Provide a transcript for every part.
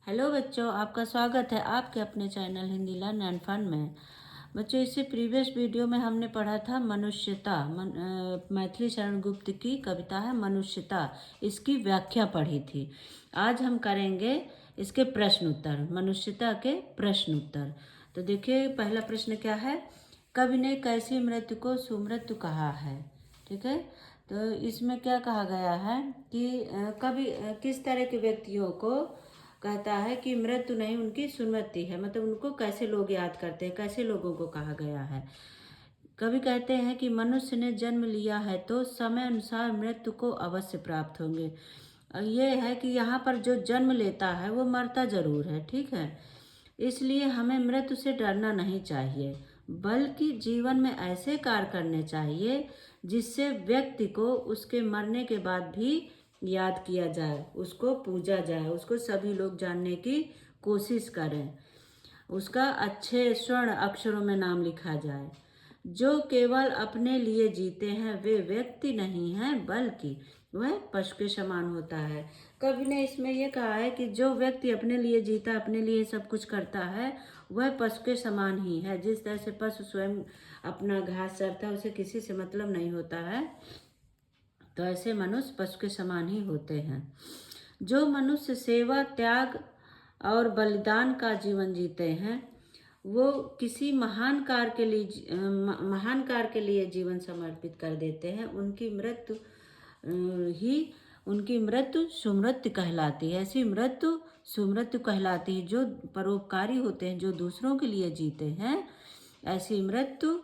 Hello बच्चों, आपका स्वागत है आपके अपने channel Hindi learn and fun में। बच्चों, इससे प्रीवियस वीडियो में हमने पढ़ा था मनुष्यता। मैथिली शरण गुप्त की कविता है मनुष्यता, इसकी व्याख्या पढ़ी थी। आज हम करेंगे इसके प्रश्न उत्तर, मनुष्यता के प्रश्न उत्तर। तो देखिए, पहला प्रश्न क्या है। कवि ने कैसी मृत्यु को सुमृत्यु कहा है। ठीक है, तो इसमें क्या कहा गया है कि कवि किस तरह के व्यक्तियों को कहता है कि मृत्यु नहीं उनकी सुन्नति है, मतलब उनको कैसे लोग याद करते हैं, कैसे लोगों को कहा गया है। कवि कहते हैं कि मनुष्य ने जन्म लिया है तो समय अनुसार मृत्यु को अवश्य प्राप्त होंगे। ये है कि यहाँ पर जो जन्म लेता है वो मरता जरूर है, ठीक है। इसलिए हमें मृत्यु से डरना नहीं चाहिए, बल्कि जीवन में ऐसे कार्य करने चाहिए जिससे व्यक्ति को उसके मरने के बाद भी याद किया जाए, उसको पूजा जाए, उसको सभी लोग जानने की कोशिश करें, उसका अच्छे स्वर्ण अक्षरों में नाम लिखा जाए। जो केवल अपने लिए जीते हैं वे व्यक्ति नहीं हैं, बल्कि वह पशु के समान होता है। कवि ने इसमें यह कहा है कि जो व्यक्ति अपने लिए जीता, अपने लिए सब कुछ करता है, वह पशु के समान ही है। जिस तरह से पशु स्वयं अपना घास चरता है, उसे किसी से मतलब नहीं होता है, तो ऐसे मनुष्य पशु के समान ही होते हैं। जो मनुष्य सेवा, त्याग और बलिदान का जीवन जीते हैं, वो किसी महान कार्य के लिए जीवन समर्पित कर देते हैं। उनकी मृत्यु सुमृत्यु कहलाती है। ऐसी मृत्यु सुमृत्यु कहलाती है। जो परोपकारी होते हैं, जो दूसरों के लिए जीते हैं, ऐसी मृत्यु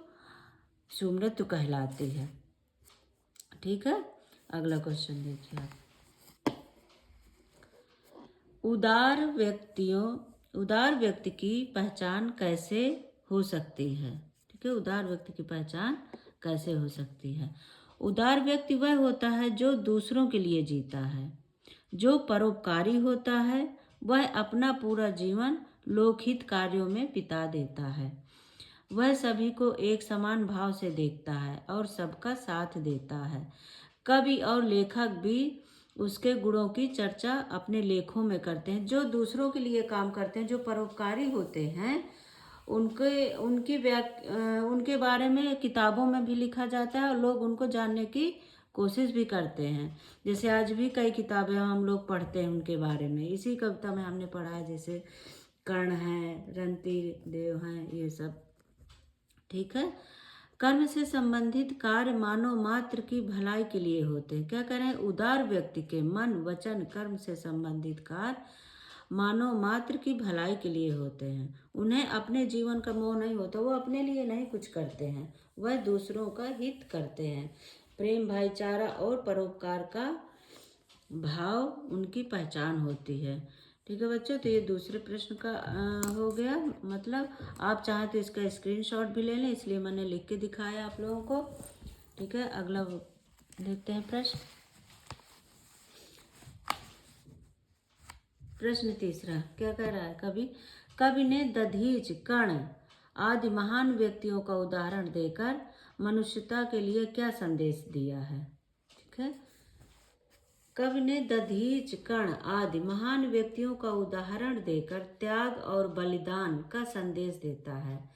सुमृत्यु कहलाती है। ठीक है, अगला क्वेश्चन देखिए आप। उदार व्यक्ति की पहचान कैसे हो सकती है। ठीक है, उदार व्यक्ति की पहचान कैसे हो सकती है। उदार व्यक्ति वह होता है जो दूसरों के लिए जीता है, जो परोपकारी होता है, वह अपना पूरा जीवन लोकहित कार्यों में बिता देता है। वह सभी को एक समान भाव से देखता है और सबका साथ देता है। कवि और लेखक भी उसके गुणों की चर्चा अपने लेखों में करते हैं। जो दूसरों के लिए काम करते हैं, जो परोपकारी होते हैं, उनके बारे में किताबों में भी लिखा जाता है और लोग उनको जानने की कोशिश भी करते हैं। जैसे आज भी कई किताबें हम लोग पढ़ते हैं उनके बारे में। इसी कविता में हमने पढ़ा है, जैसे कर्ण है, रंती देव हैं, ये सब। ठीक है, कर्म से संबंधित कार्य मानव मात्र की भलाई के लिए होते हैं। क्या करें, उदार व्यक्ति के मन, वचन, कर्म से संबंधित कार्य मानव मात्र की भलाई के लिए होते हैं। उन्हें अपने जीवन का मोह नहीं होता, वो अपने लिए नहीं कुछ करते हैं, वह दूसरों का हित करते हैं। प्रेम, भाईचारा और परोपकार का भाव उनकी पहचान होती है। ठीक है बच्चों, तो ये दूसरे प्रश्न का हो गया। मतलब आप चाहें तो इसका स्क्रीनशॉट भी ले लें, इसलिए मैंने लिख के दिखाया आप लोगों को। ठीक है, अगला देखते हैं प्रश्न। प्रश्न तीसरा क्या कह रहा है। कवि ने दधीच, कर्ण आदि महान व्यक्तियों का उदाहरण देकर मनुष्यता के लिए क्या संदेश दिया है। ठीक है, कवि ने दधीच, कर्ण आदि महान व्यक्तियों का उदाहरण देकर त्याग और बलिदान का संदेश देता है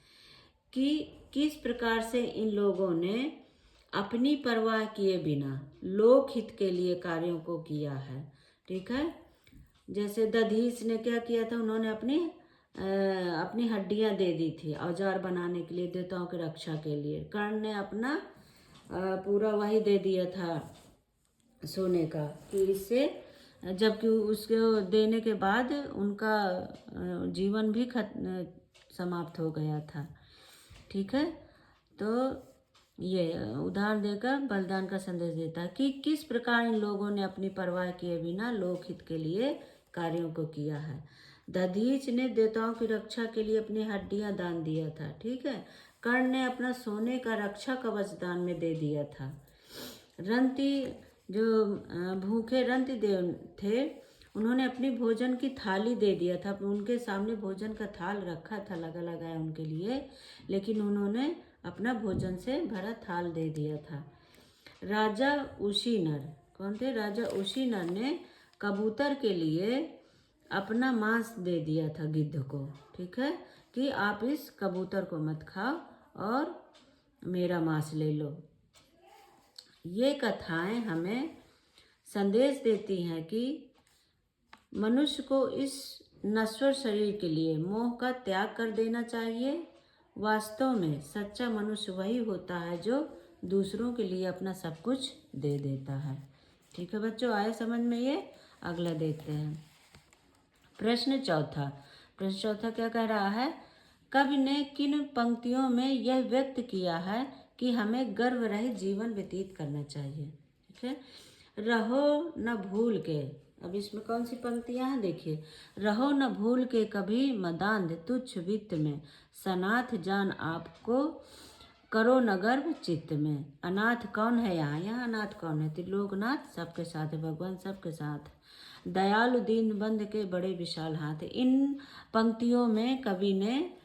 कि किस प्रकार से इन लोगों ने अपनी परवाह किए बिना लोकहित के लिए कार्यों को किया है। ठीक है, जैसे दधीच ने क्या किया था, उन्होंने अपनी हड्डियां दे दी थी औजार बनाने के लिए, देवताओं की रक्षा के लिए। कर्ण ने अपना पूरा वही दे दिया था सोने का, कि इससे, जबकि उसको देने के बाद उनका जीवन भी समाप्त हो गया था। ठीक है, तो ये उदाहरण देकर बलिदान का संदेश देता है कि किस प्रकार इन लोगों ने अपनी परवाह किए बिना लोकहित के लिए कार्यों को किया है। दधीच ने देवताओं की रक्षा के लिए अपनी हड्डियां दान दिया था। ठीक है, कर्ण ने अपना सोने का रक्षा कवच दान में दे दिया था। रंती, जो भूखे रंती देव थे, उन्होंने अपनी भोजन की थाली दे दिया था। उनके सामने भोजन का थाल रखा था, लगाया उनके लिए, लेकिन उन्होंने अपना भोजन से भरा थाल दे दिया था। राजा उशीनर, कौन थे, राजा उशीनर ने कबूतर के लिए अपना मांस दे दिया था गिद्ध को, ठीक है, कि आप इस कबूतर को मत खाओ और मेरा मांस ले लो। ये कथाएं हमें संदेश देती हैं कि मनुष्य को इस नश्वर शरीर के लिए मोह का त्याग कर देना चाहिए। वास्तव में सच्चा मनुष्य वही होता है जो दूसरों के लिए अपना सब कुछ दे देता है। ठीक है बच्चों, आए समझ में ये? अगला देखते हैं। प्रश्न चौथा क्या कह रहा है? कवि ने किन पंक्तियों में यह व्यक्त किया है कि हमें गर्व रहित जीवन व्यतीत करना चाहिए? ठीक है, रहो न भूल के, अब इसमें कौन सी पंक्तियां हैं देखिए। रहो न भूल के कभी मदांध तुच्छ वित्त में, सनाथ जान आपको करो न गर्व चित्त में। अनाथ कौन है यहाँ? यहाँ अनाथ कौन है? त्रिलोकनाथ सबके साथ है, भगवान सबके साथ। दयालु दीन बंध के बड़े विशाल हाथ। इन पंक्तियों में कवि ने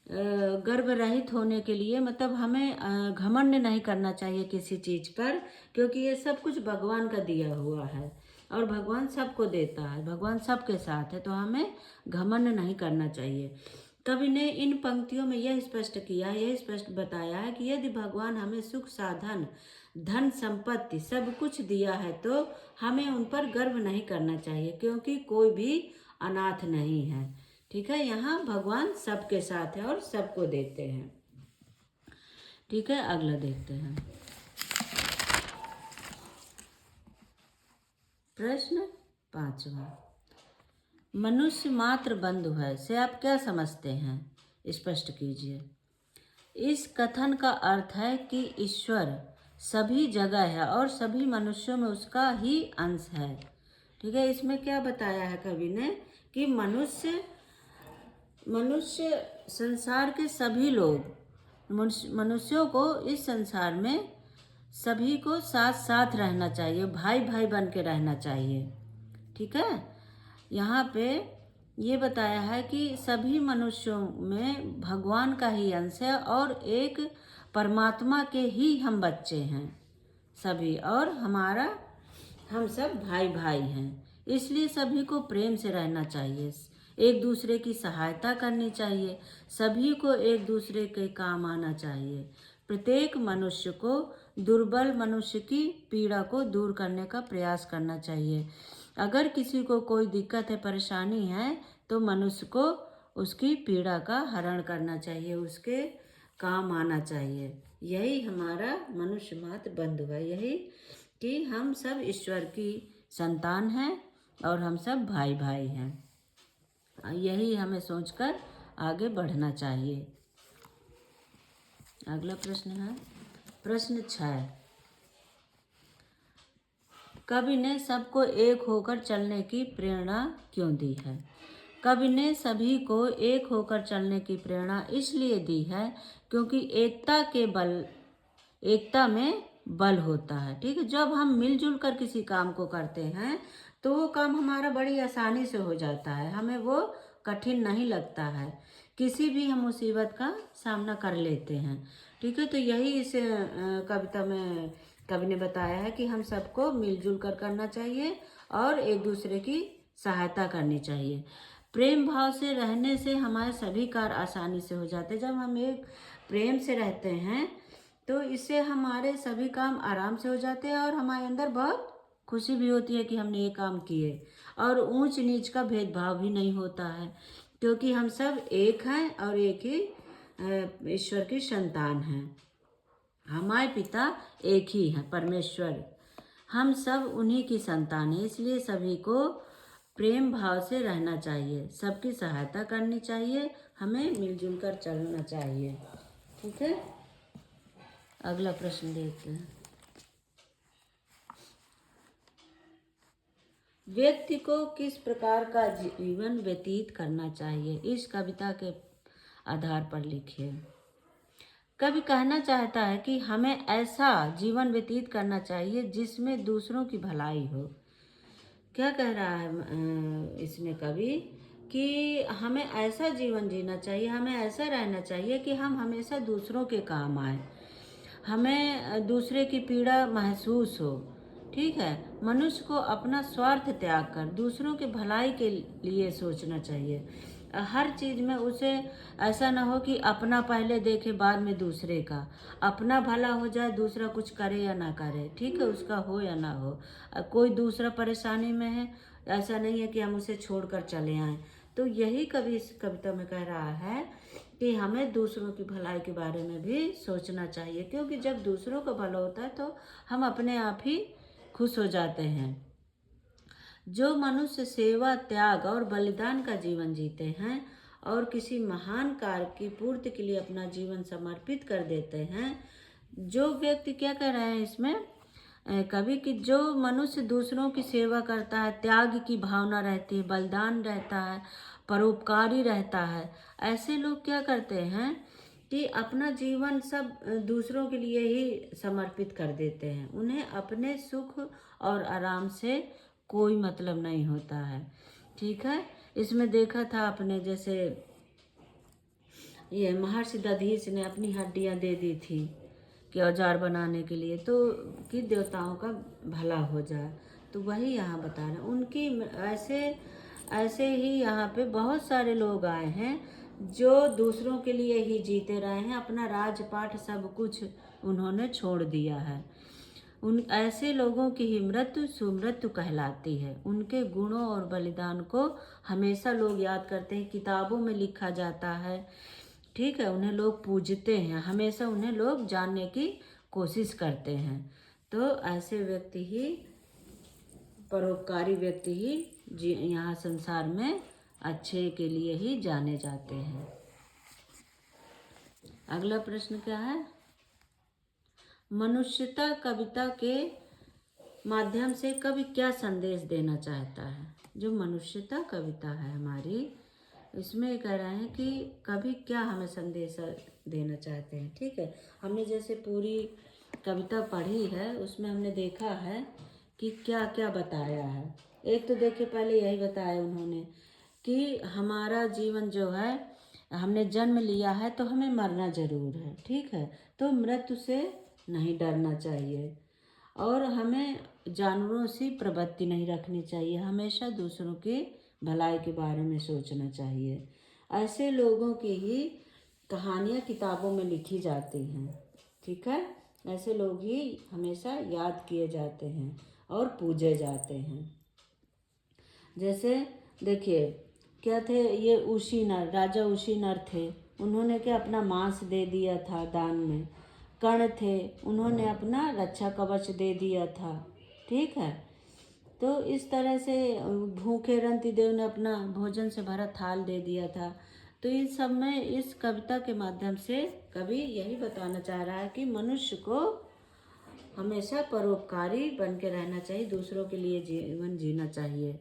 गर्व रहित होने के लिए, मतलब हमें घमंड नहीं करना चाहिए किसी चीज पर, क्योंकि ये सब कुछ भगवान का दिया हुआ है और भगवान सबको देता है, भगवान सबके साथ है, तो हमें घमंड नहीं करना चाहिए। कवि ने इन पंक्तियों में यह स्पष्ट बताया है कि यदि भगवान हमें सुख साधन धन संपत्ति सब कुछ दिया है तो हमें उन पर गर्व नहीं करना चाहिए, क्योंकि कोई भी अनाथ नहीं है। ठीक है, यहाँ भगवान सबके साथ है और सबको देते हैं। ठीक है, अगला देखते हैं। प्रश्न 5वां, मनुष्य मात्र बंधु है से आप क्या समझते हैं? स्पष्ट कीजिए। इस कथन का अर्थ है कि ईश्वर सभी जगह है और सभी मनुष्यों में उसका ही अंश है। ठीक है, इसमें क्या बताया है कवि ने कि मनुष्य संसार के सभी लोग, मनुष्यों को इस संसार में सभी को साथ साथ रहना चाहिए, भाई भाई बन के रहना चाहिए। ठीक है, यहाँ पे ये बताया है कि सभी मनुष्यों में भगवान का ही अंश है और एक परमात्मा के ही हम बच्चे हैं सभी, और हम सब भाई भाई हैं। इसलिए सभी को प्रेम से रहना चाहिए, एक दूसरे की सहायता करनी चाहिए, सभी को एक दूसरे के काम आना चाहिए। प्रत्येक मनुष्य को दुर्बल मनुष्य की पीड़ा को दूर करने का प्रयास करना चाहिए। अगर किसी को कोई दिक्कत है, परेशानी है, तो मनुष्य को उसकी पीड़ा का हरण करना चाहिए, उसके काम आना चाहिए। यही हमारा मनुष्य मात्र बंधु है, यही कि हम सब ईश्वर की संतान हैं और हम सब भाई भाई हैं। यही हमें सोचकर आगे बढ़ना चाहिए। अगला प्रश्न है प्रश्न 6, कवि ने सबको एक होकर चलने की प्रेरणा क्यों दी है? कवि ने सभी को एक होकर चलने की प्रेरणा इसलिए दी है क्योंकि एकता में बल होता है। ठीक है, जब हम मिलजुल कर किसी काम को करते हैं तो वो काम हमारा बड़ी आसानी से हो जाता है, हमें वो कठिन नहीं लगता है, किसी भी हम मुसीबत का सामना कर लेते हैं। ठीक है, तो यही इस कविता में कवि ने बताया है कि हम सबको मिलजुल कर करना चाहिए और एक दूसरे की सहायता करनी चाहिए। प्रेम भाव से रहने से हमारे सभी कार्य आसानी से हो जाते हैं। जब हम एक प्रेम से रहते हैं तो इससे हमारे सभी काम आराम से हो जाते हैं और हमारे अंदर बहुत खुशी भी होती है कि हमने ये काम किए, और ऊंच नीच का भेदभाव भी नहीं होता है, क्योंकि हम सब एक हैं और एक ही ईश्वर की संतान हैं। हमारे पिता एक ही हैं, परमेश्वर, हम सब उन्हीं की संतान हैं। इसलिए सभी को प्रेम भाव से रहना चाहिए, सबकी सहायता करनी चाहिए, हमें मिलजुल कर चलना चाहिए। ठीक है, अगला प्रश्न देखते हैं। व्यक्ति को किस प्रकार का जीवन व्यतीत करना चाहिए? इस कविता के आधार पर लिखिए। कवि कहना चाहता है कि हमें ऐसा जीवन व्यतीत करना चाहिए जिसमें दूसरों की भलाई हो। क्या कह रहा है इसमें कवि कि हमें ऐसा जीवन जीना चाहिए, हमें ऐसा रहना चाहिए कि हम हमेशा दूसरों के काम आए, हमें दूसरे की पीड़ा महसूस हो। ठीक है, मनुष्य को अपना स्वार्थ त्याग कर दूसरों के भलाई के लिए सोचना चाहिए। हर चीज में उसे ऐसा ना हो कि अपना पहले देखे बाद में दूसरे का। अपना भला हो जाए, दूसरा कुछ करे या ना करे, ठीक है, उसका हो या ना हो। कोई दूसरा परेशानी में है, ऐसा नहीं है कि हम उसे छोड़कर चले आए। तो यही कवि इस कविता में कह रहा है कि हमें दूसरों की भलाई के बारे में भी सोचना चाहिए, क्योंकि जब दूसरों का भला होता है तो हम अपने आप ही खुश हो जाते हैं। जो मनुष्य सेवा, त्याग और बलिदान का जीवन जीते हैं और किसी महान कार्य की पूर्ति के लिए अपना जीवन समर्पित कर देते हैं, जो व्यक्ति, क्या कह रहे हैं इसमें कवि, कि जो मनुष्य दूसरों की सेवा करता है, त्याग की भावना रहती है, बलिदान रहता है, परोपकारी रहता है, ऐसे लोग क्या करते हैं कि अपना जीवन सब दूसरों के लिए ही समर्पित कर देते हैं। उन्हें अपने सुख और आराम से कोई मतलब नहीं होता है, ठीक है। इसमें देखा था आपने, जैसे ये महर्षि दधीच ने अपनी हड्डियां दे दी थी कि औजार बनाने के लिए, तो कि देवताओं का भला हो जाए। तो वही यहाँ बता रहे हैं उनकी। ऐसे ऐसे ही यहाँ पे बहुत सारे लोग आए हैं जो दूसरों के लिए ही जीते रहे हैं, अपना राजपाट सब कुछ उन्होंने छोड़ दिया है। उन ऐसे लोगों की ही मृत्यु सुमृत्यु कहलाती है। उनके गुणों और बलिदान को हमेशा लोग याद करते हैं, किताबों में लिखा जाता है, ठीक है, उन्हें लोग पूजते हैं, हमेशा उन्हें लोग जानने की कोशिश करते हैं। तो ऐसे व्यक्ति ही, परोपकारी व्यक्ति ही यहाँ संसार में अच्छे के लिए ही जाने जाते हैं। अगला प्रश्न क्या है? मनुष्यता कविता के माध्यम से कवि क्या संदेश देना चाहता है? जो मनुष्यता कविता है हमारी, इसमें कह रहे हैं कि कवि क्या हमें संदेश देना चाहते हैं, ठीक है। हमने जैसे पूरी कविता पढ़ी है, उसमें हमने देखा है कि क्या क्या बताया है। एक तो देखिए, पहले यही बताया उन्होंने कि हमारा जीवन जो है, हमने जन्म लिया है तो हमें मरना जरूर है, ठीक है। तो मृत्यु से नहीं डरना चाहिए और हमें जानवरों सी प्रवृत्ति नहीं रखनी चाहिए, हमेशा दूसरों की भलाई के बारे में सोचना चाहिए। ऐसे लोगों की ही कहानियाँ किताबों में लिखी जाती हैं, ठीक है। ऐसे लोग ही हमेशा याद किए जाते हैं और पूजे जाते हैं। जैसे देखिए, क्या थे ये, उशी नर, राजा उशी नर थे, उन्होंने क्या अपना मांस दे दिया था दान में। कर्ण थे, उन्होंने अपना रक्षा कवच दे दिया था, ठीक है। तो इस तरह से भूखे रंतिदेव ने अपना भोजन से भरा थाल दे दिया था। तो इन सब में इस कविता के माध्यम से कवि यही बताना चाह रहा है कि मनुष्य को हमेशा परोपकारी बन के रहना चाहिए, दूसरों के लिए जीवन जीना चाहिए।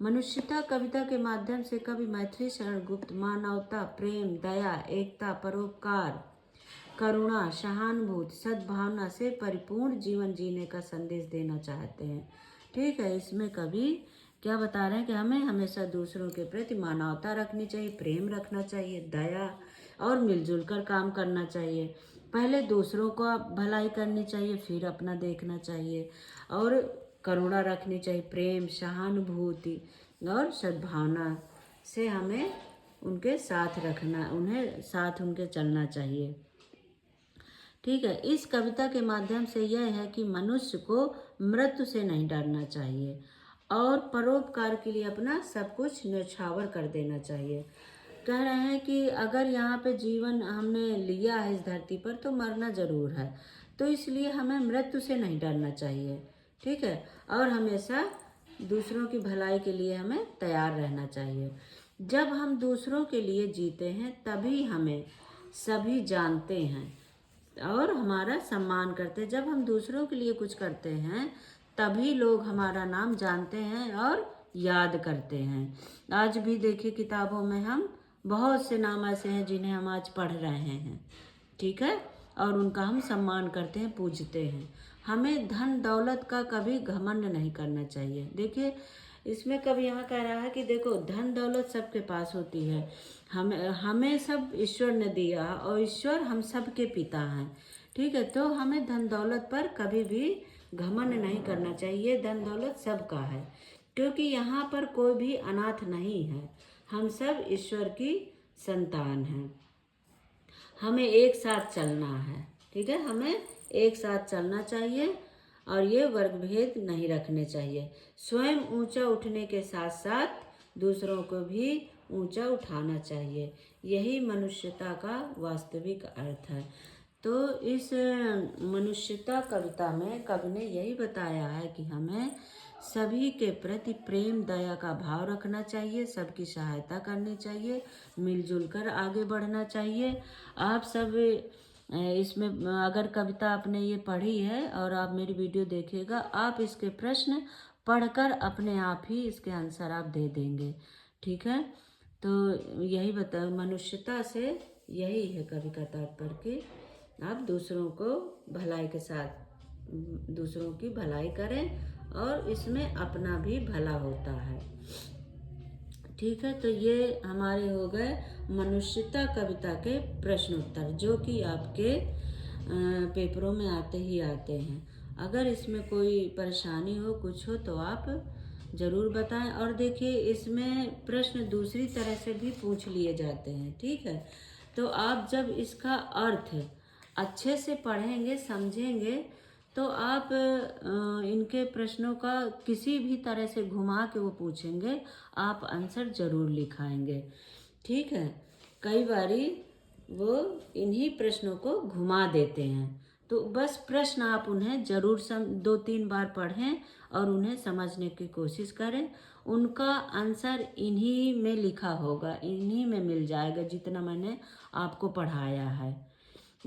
मनुष्यता कविता के माध्यम से कवि मैथिली शरण गुप्त मानवता, प्रेम, दया, एकता, परोपकार, करुणा, सहानुभूति, सद्भावना से परिपूर्ण जीवन जीने का संदेश देना चाहते हैं, ठीक है। इसमें कवि क्या बता रहे हैं कि हमें हमेशा दूसरों के प्रति मानवता रखनी चाहिए, प्रेम रखना चाहिए, दया और मिलजुल कर काम करना चाहिए। पहले दूसरों को भलाई करनी चाहिए, फिर अपना देखना चाहिए, और करुणा रखनी चाहिए, प्रेम, सहानुभूति और सद्भावना से हमें उनके साथ रखना, उन्हें साथ उनके चलना चाहिए, ठीक है। इस कविता के माध्यम से यह है कि मनुष्य को मृत्यु से नहीं डरना चाहिए और परोपकार के लिए अपना सब कुछ न्यौछावर कर देना चाहिए। कह रहे हैं कि अगर यहाँ पे जीवन हमने लिया है इस धरती पर तो मरना जरूर है, तो इसलिए हमें मृत्यु से नहीं डरना चाहिए, ठीक है। और हमेशा दूसरों की भलाई के लिए हमें तैयार रहना चाहिए। जब हम दूसरों के लिए जीते हैं तभी हमें सभी जानते हैं और हमारा सम्मान करते हैं। जब हम दूसरों के लिए कुछ करते हैं तभी लोग हमारा नाम जानते हैं और याद करते हैं। आज भी देखिए, किताबों में हम बहुत से नाम ऐसे हैं जिन्हें हम आज पढ़ रहे हैं, ठीक है, और उनका हम सम्मान करते हैं, पूजते हैं। हमें धन दौलत का कभी घमंड नहीं करना चाहिए। देखिए, इसमें कभी यहाँ कह रहा है कि देखो, धन दौलत सबके पास होती है, हमें सब ईश्वर ने दिया और ईश्वर हम सब के पिता हैं, ठीक है। तो हमें धन दौलत पर कभी भी घमंड नहीं करना चाहिए, धन दौलत सबका है, क्योंकि यहाँ पर कोई भी अनाथ नहीं है, हम सब ईश्वर की संतान हैं। हमें एक साथ चलना है, ठीक है, हमें एक साथ चलना चाहिए और ये वर्ग भेद नहीं रखने चाहिए। स्वयं ऊंचा उठने के साथ साथ दूसरों को भी ऊंचा उठाना चाहिए, यही मनुष्यता का वास्तविक अर्थ है। तो इस मनुष्यता कविता में कवि ने यही बताया है कि हमें सभी के प्रति प्रेम दया का भाव रखना चाहिए, सबकी सहायता करनी चाहिए, मिलजुल कर आगे बढ़ना चाहिए। आप सब इसमें अगर कविता आपने ये पढ़ी है और आप मेरी वीडियो देखिएगा, आप इसके प्रश्न पढ़कर अपने आप ही इसके आंसर आप दे देंगे, ठीक है। तो यही बता, मनुष्यता से यही है कवि का तात्पर्य कि आप दूसरों को भलाई के साथ दूसरों की भलाई करें और इसमें अपना भी भला होता है, ठीक है। तो ये हमारे हो गए मनुष्यता कविता के प्रश्न उत्तर, जो कि आपके पेपरों में आते ही आते हैं। अगर इसमें कोई परेशानी हो, कुछ हो, तो आप ज़रूर बताएं। और देखिए, इसमें प्रश्न दूसरी तरह से भी पूछ लिए जाते हैं, ठीक है। तो आप जब इसका अर्थ अच्छे से पढ़ेंगे, समझेंगे, तो आप इनके प्रश्नों का किसी भी तरह से घुमा के वो पूछेंगे, आप आंसर ज़रूर लिखाएंगे, ठीक है। कई बारी वो इन्हीं प्रश्नों को घुमा देते हैं, तो बस प्रश्न आप उन्हें ज़रूर 2-3 बार पढ़ें और उन्हें समझने की कोशिश करें। उनका आंसर इन्हीं में लिखा होगा, इन्हीं में मिल जाएगा जितना मैंने आपको पढ़ाया है।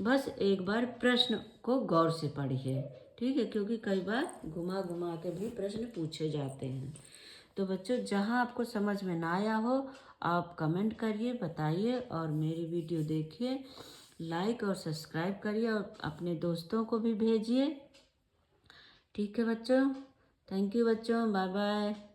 बस एक बार प्रश्न को गौर से पढ़िए, ठीक है, क्योंकि कई बार घुमा घुमा के भी प्रश्न पूछे जाते हैं। तो बच्चों, जहाँ आपको समझ में ना आया हो, आप कमेंट करिए, बताइए, और मेरी वीडियो देखिए, लाइक और सब्सक्राइब करिए और अपने दोस्तों को भी भेजिए, ठीक है बच्चों। थैंक यू बच्चों, बाय बाय।